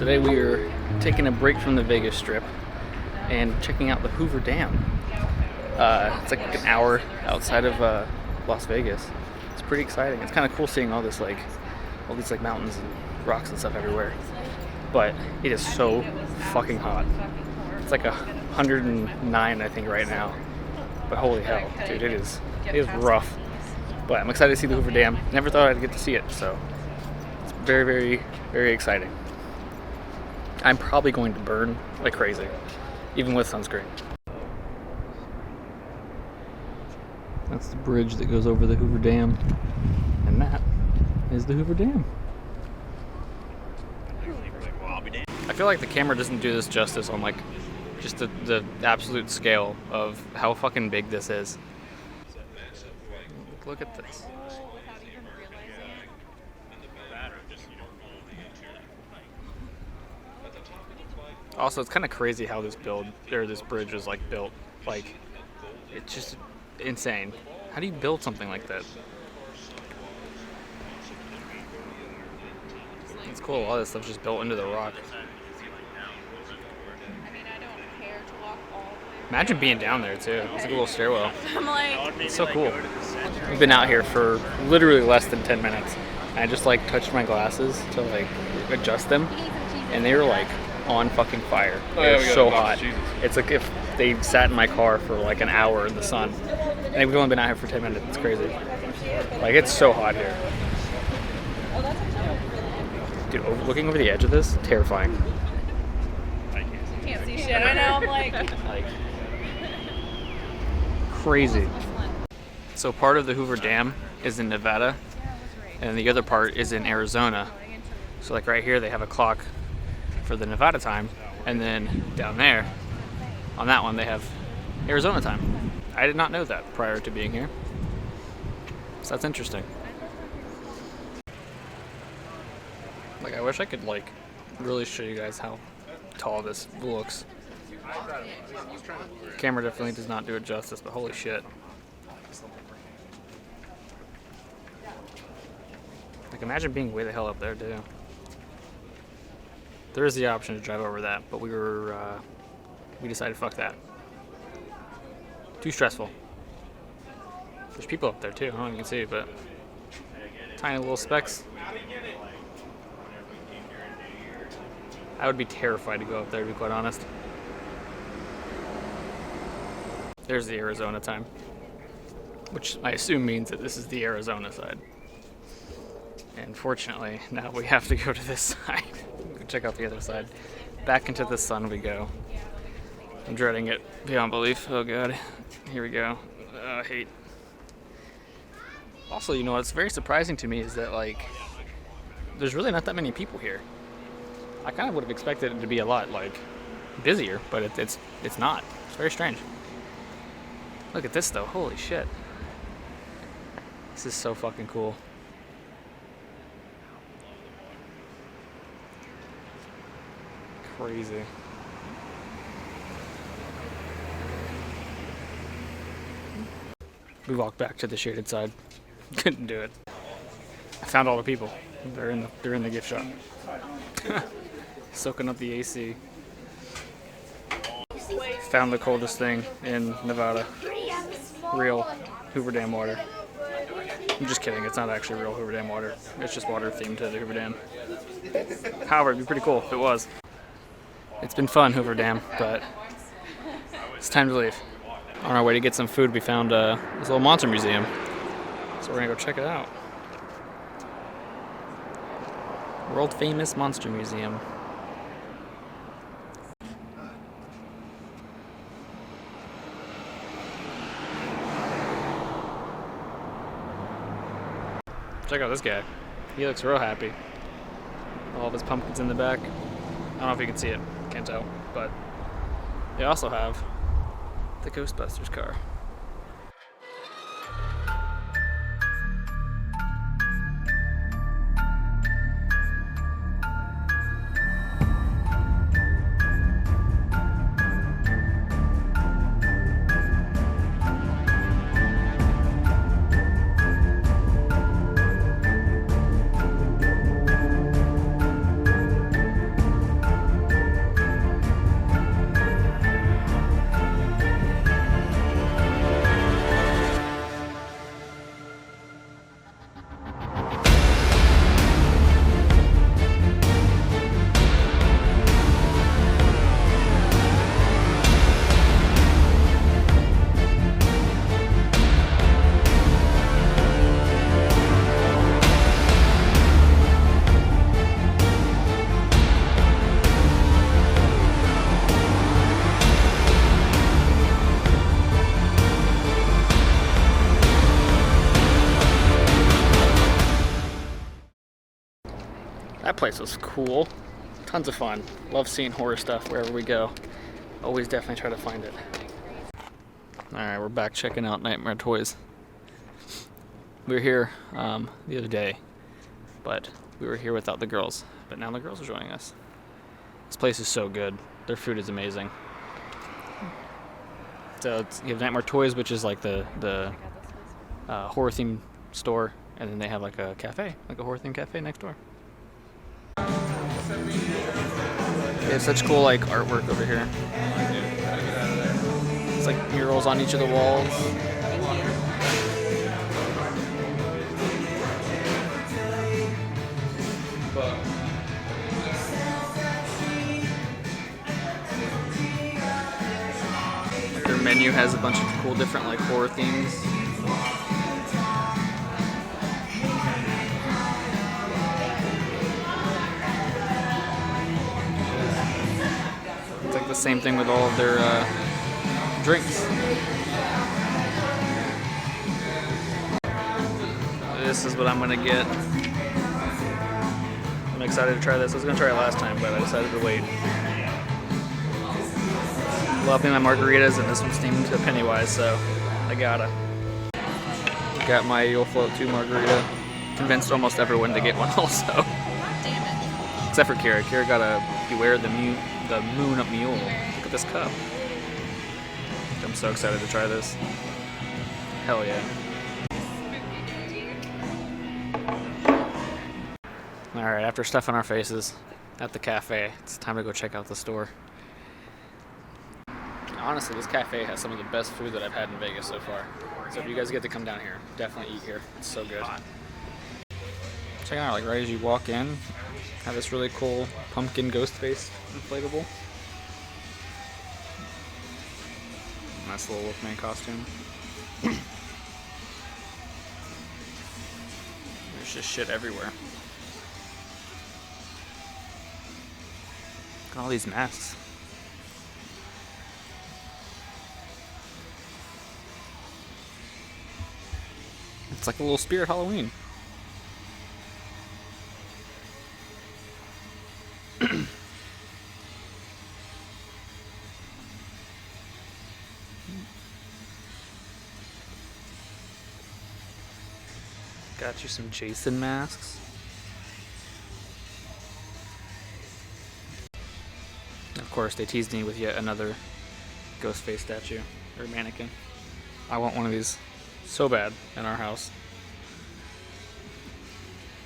Today we are taking a break from the Vegas Strip and checking out the Hoover Dam. It's like an hour outside of Las Vegas. It's pretty exciting. It's kind of cool seeing all these mountains and rocks and stuff everywhere. But it is so fucking hot. It's like 109 I think right now. But holy hell, dude, it is rough. But I'm excited to see the Hoover Dam. Never thought I'd get to see it, so it's very, very, very exciting. I'm probably going to burn like crazy, even with sunscreen. That's the bridge that goes over the Hoover Dam, and that is the Hoover Dam. I feel like the camera doesn't do this justice on like just the absolute scale of how fucking big this is. Look at this. Also, it's kind of crazy how this bridge was like built. Like, it's just insane. How do you build something like that? It's cool. A lot of this stuff's just built into the rock. Imagine being down there too. It's like a little stairwell. I'm like, it's so cool. We've been out here for literally less than 10 minutes. I just like touched my glasses to like adjust them, and they were like on fucking fire. They're so hot. It's like if they sat in my car for like an hour in the sun. And we've only been out here for 10 minutes. It's crazy. Like, it's so hot here. Dude, looking over the edge of this, terrifying. can't see shit. I know. I'm like crazy. So part of the Hoover Dam is in Nevada, and the other part is in Arizona. So like right here, they have a clock for the Nevada time, and then down there, on that one, they have Arizona time. I did not know that prior to being here. So that's interesting. Like, I wish I could like really show you guys how tall this looks. The camera definitely does not do it justice, but holy shit. Like, imagine being way the hell up there too. There is the option to drive over that, but we decided fuck that. Too stressful. There's people up there too. I don't know if you can see, but tiny little specks. I would be terrified to go up there, to be quite honest. There's the Arizona time, which I assume means that this is the Arizona side. And fortunately, now we have to go to this side. Go check out the other side. Back into the sun we go. I'm dreading it beyond belief. Oh god. Here we go. I hate. Also, you know what's very surprising to me is that like there's really not that many people here. I kind of would have expected it to be a lot like busier, but it's not. It's very strange. Look at this though. Holy shit. This is so fucking cool. Crazy. We walked back to the shaded side. Couldn't do it. I found all the people. They're in the gift shop. Soaking up the AC. Found the coldest thing in Nevada. Real Hoover Dam water. I'm just kidding. It's not actually real Hoover Dam water. It's just water themed to the Hoover Dam. However, it'd be pretty cool if it was. It's been fun, Hoover Dam, but it's time to leave. On our way to get some food, we found this little monster museum. So we're gonna go check it out. World famous monster museum. Check out this guy. He looks real happy. All of his pumpkins in the back. I don't know if you can see it. Can't tell. But they also have the Ghostbusters car. That place was cool. Tons of fun. Love seeing horror stuff wherever we go. Always definitely try to find it. Alright, we're back checking out Nightmare Toys. We were here the other day, but we were here without the girls. But now the girls are joining us. This place is so good. Their food is amazing. So you have Nightmare Toys, which is like the horror themed store, and then they have like a cafe, like a horror themed cafe next door. They have such cool like artwork over here. It's like murals on each of the walls. Their menu has a bunch of cool different like horror themes. It's like the same thing with all of their drinks. This is what I'm gonna get. I'm excited to try this. I was gonna try it last time, but I decided to wait. Love me my margaritas, and this one's themed to Pennywise, so I gotta. Got my You'll Float 2 margarita. Convinced almost everyone to get one also. Damn it. Except for Kira. Kira got a Beware the Moon Up Mule. Look at this cup. I'm so excited to try this. Hell yeah. Alright, after stuffing our faces at the cafe, it's time to go check out the store. Honestly, this cafe has some of the best food that I've had in Vegas so far. So if you guys get to come down here, definitely eat here. It's so good. Check it out, like right as you walk in, have this really cool pumpkin ghost face inflatable. Nice little Wolfman costume. There's just shit everywhere. Look at all these masks. It's like a little spirit Halloween. Got you some Jason masks. Of course, they teased me with yet another ghost face statue or mannequin. I want one of these so bad in our house.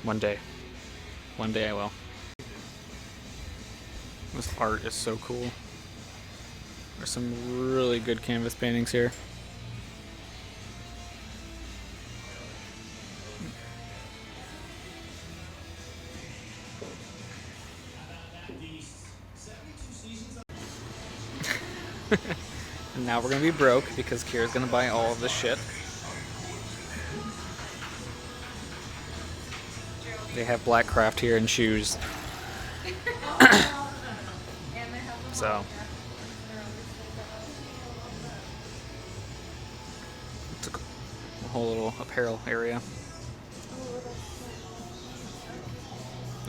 One day. One day I will. This art is so cool. There's some really good canvas paintings here. And now we're gonna be broke because Kira's gonna buy all of this shit. They have black craft here and shoes. So it's a whole little apparel area.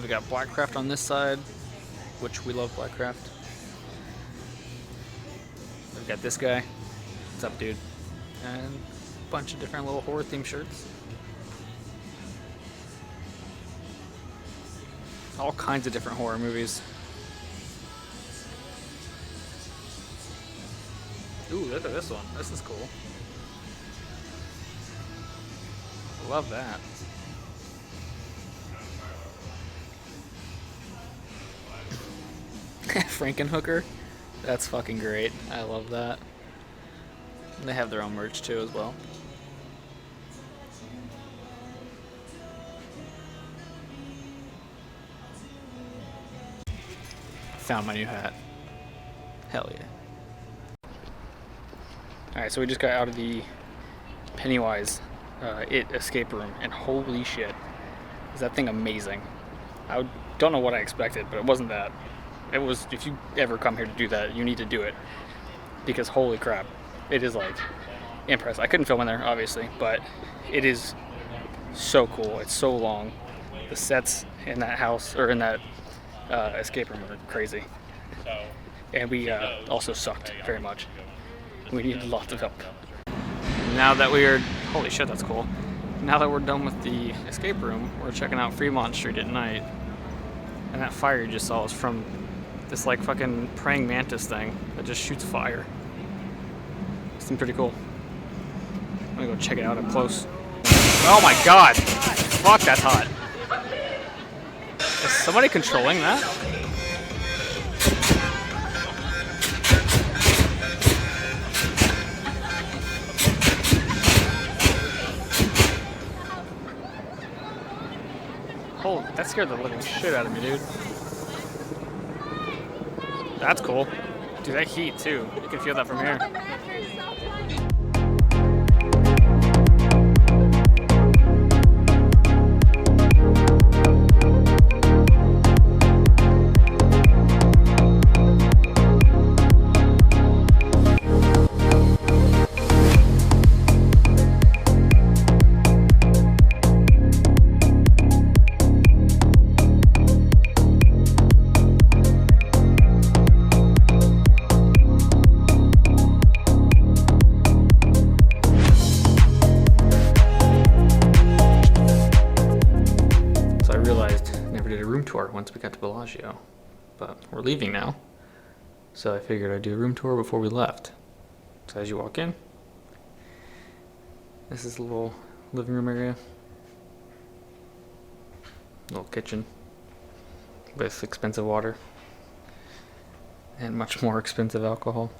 We got black craft on this side, which we love black craft. We've got this guy. What's up, dude? And a bunch of different little horror themed shirts. All kinds of different horror movies. Ooh, look at this one. This is cool. Love that. Frankenhooker. That's fucking great. I love that. They have their own merch too as well. Found my new hat. Hell yeah. Alright, so we just got out of the Pennywise escape room, and holy shit, is that thing amazing. I don't know what I expected, but it wasn't that. It was, if you ever come here to do that, you need to do it. Because holy crap, it is like impressive. I couldn't film in there, obviously, but it is so cool. It's so long. The sets in that house, or in that escape room, are crazy. And we also sucked very much. We needed lots of help. Now that we are, holy shit, that's cool. Now that we're done with the escape room, we're checking out Fremont Street at night. And that fire you just saw is from this like fucking praying mantis thing that just shoots fire. Seems pretty cool. I'm gonna go check it out up close. Oh my god! Fuck, that's hot. Is somebody controlling that? Oh, that scared the living shit out of me, dude. That's cool. Dude, that heat too. You can feel that from here. Tour once we got to Bellagio, but we're leaving now, so I figured I'd do a room tour before we left. So as you walk in, this is a little living room area, little kitchen with expensive water and much more expensive alcohol.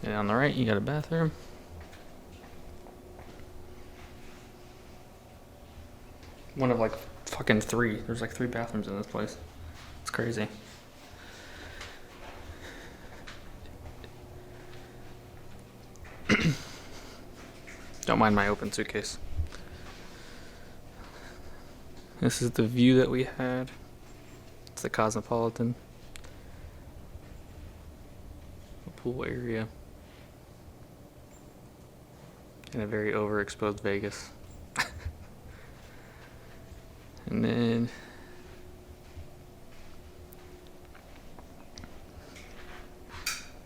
And on the right you got a bathroom. One of like fucking 3. There's like 3 bathrooms in this place. It's crazy. Don't mind my open suitcase. This is the view that we had. It's the Cosmopolitan. A pool area. In a very overexposed Vegas. And then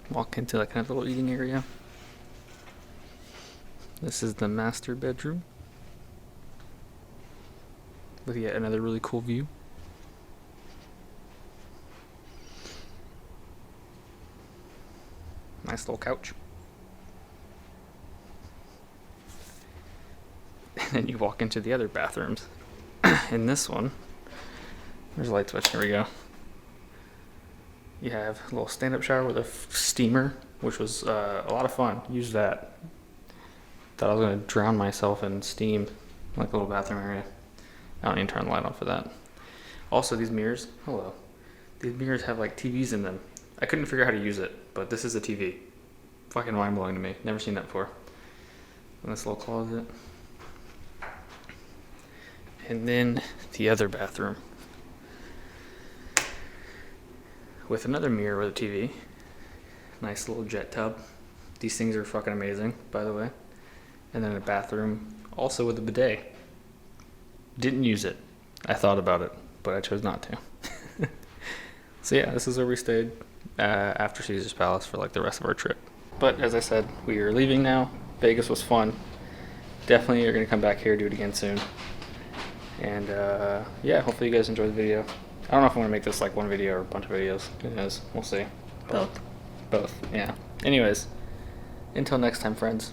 walk into like kind of little eating area. This is the master bedroom with yet another really cool view. Nice little couch. And then you walk into the other bathrooms. In this one, there's a light switch. Here we go. You have a little stand-up shower with a steamer, which was a lot of fun. Used that. Thought I was going to drown myself in steam, like a little bathroom area. I don't need to turn the light on for that. Also, these mirrors. Hello. These mirrors have like TVs in them. I couldn't figure out how to use it, but this is a TV. Fucking mind-blowing to me. Never seen that before. And this little closet. And then the other bathroom with another mirror with a TV. Nice little jet tub. These things are fucking amazing, by the way. And then a bathroom also with a bidet. Didn't use it. I thought about it, but I chose not to. So yeah, this is where we stayed after Caesar's Palace for like the rest of our trip. But as I said, we are leaving now. Vegas was fun. Definitely are going to come back here, do it again soon. And yeah, hopefully you guys enjoyed the video. I don't know if I'm going to make this like one video or a bunch of videos. Who knows? We'll see. Both. Both, yeah. Anyways, until next time, friends.